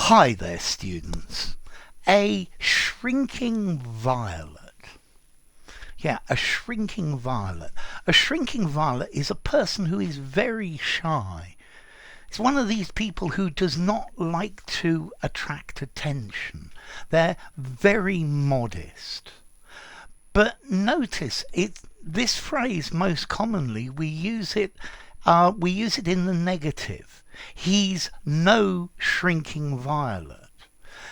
Hi there, students. A shrinking violet. Yeah, a shrinking violet. A shrinking violet is a person who is very shy. It's one of these people who does not like to attract attention. They're very modest. But notice this phrase most commonly we use it in the negative. He's no shrinking violet,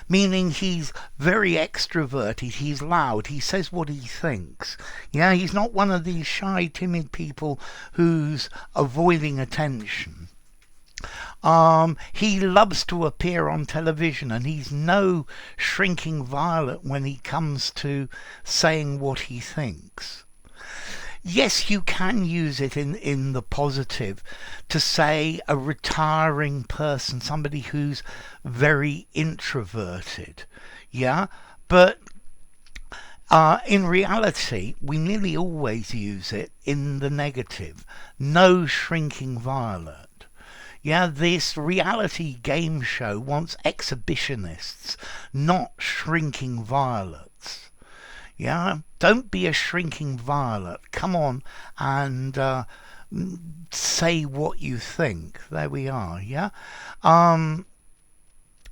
meaning he's very extroverted, he's loud, he says what he thinks. Yeah, he's not one of these shy, timid people who's avoiding attention. He loves to appear on television, and he's no shrinking violet when he comes to saying what he thinks. Yes, you can use it in the positive to say a retiring person, somebody who's very introverted. Yeah, but in reality, we nearly always use it in the negative. No shrinking violet. Yeah, this reality game show wants exhibitionists, not shrinking violets. Yeah, don't be a shrinking violet. Come on and say what you think. There we are. Yeah.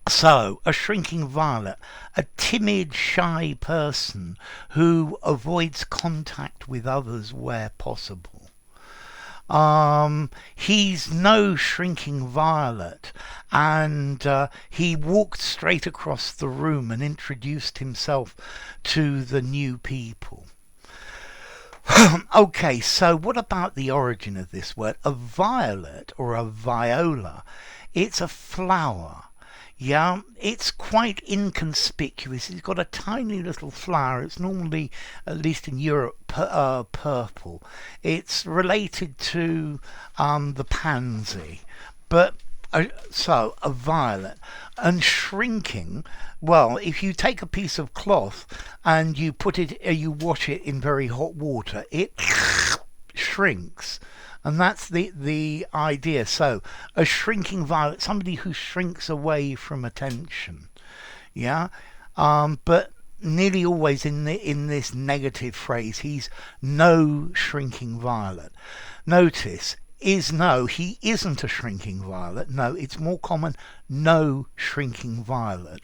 So, a shrinking violet, a timid, shy person who avoids contact with others where possible. He's no shrinking violet, and he walked straight across the room and introduced himself to the new people. Okay, so what about the origin of this word? A violet or a viola, it's a flower. Yeah, it's quite inconspicuous. It's got a tiny little flower. It's normally, at least in Europe, purple. It's related to the pansy. But so a violet. And shrinking, well, if you take a piece of cloth and you put it, you wash it in very hot water, it shrinks. And that's the idea. So a shrinking violet, somebody who shrinks away from attention. Yeah, but nearly always in this negative phrase, he's no shrinking violet. Notice he isn't a shrinking violet. No, it's more common, no shrinking violet.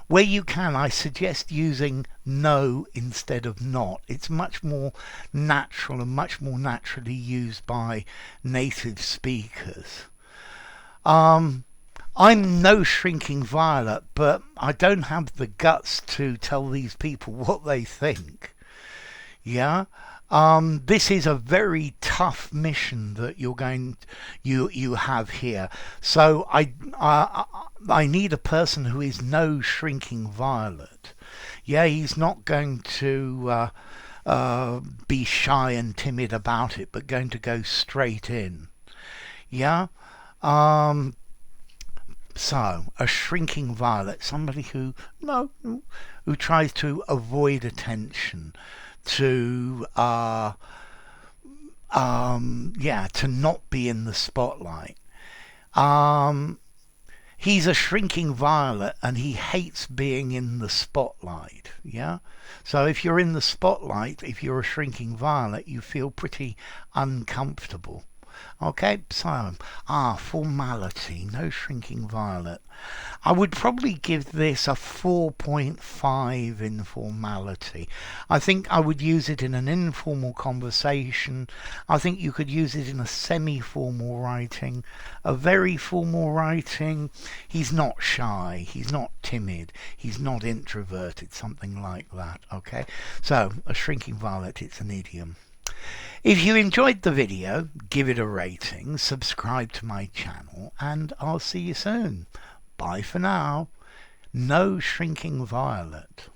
Where you can, I suggest using no instead of not. It's much more natural and much more naturally used by native speakers. I'm no shrinking violet, but I don't have the guts to tell these people what they think. Yeah. This is a very tough mission that you have here. So I need a person who is no shrinking violet. Yeah, he's not going to be shy and timid about it, but going to go straight in. Yeah. So a shrinking violet, somebody who tries to avoid attention, to not be in the spotlight. He's a shrinking violet and he hates being in the spotlight. Yeah, so if you're in the spotlight, if you're a shrinking violet, you feel pretty uncomfortable. Okay, so formality, no shrinking violet. I would probably give this a 4.5 in formality. I think I would use it in an informal conversation. I think you could use it in a semi-formal writing, a very formal writing. He's not shy, he's not timid, he's not introverted, something like that. Okay, so a shrinking violet, it's an idiom. If you enjoyed the video, give it a rating, subscribe to my channel, and I'll see you soon. Bye for now. No shrinking violet.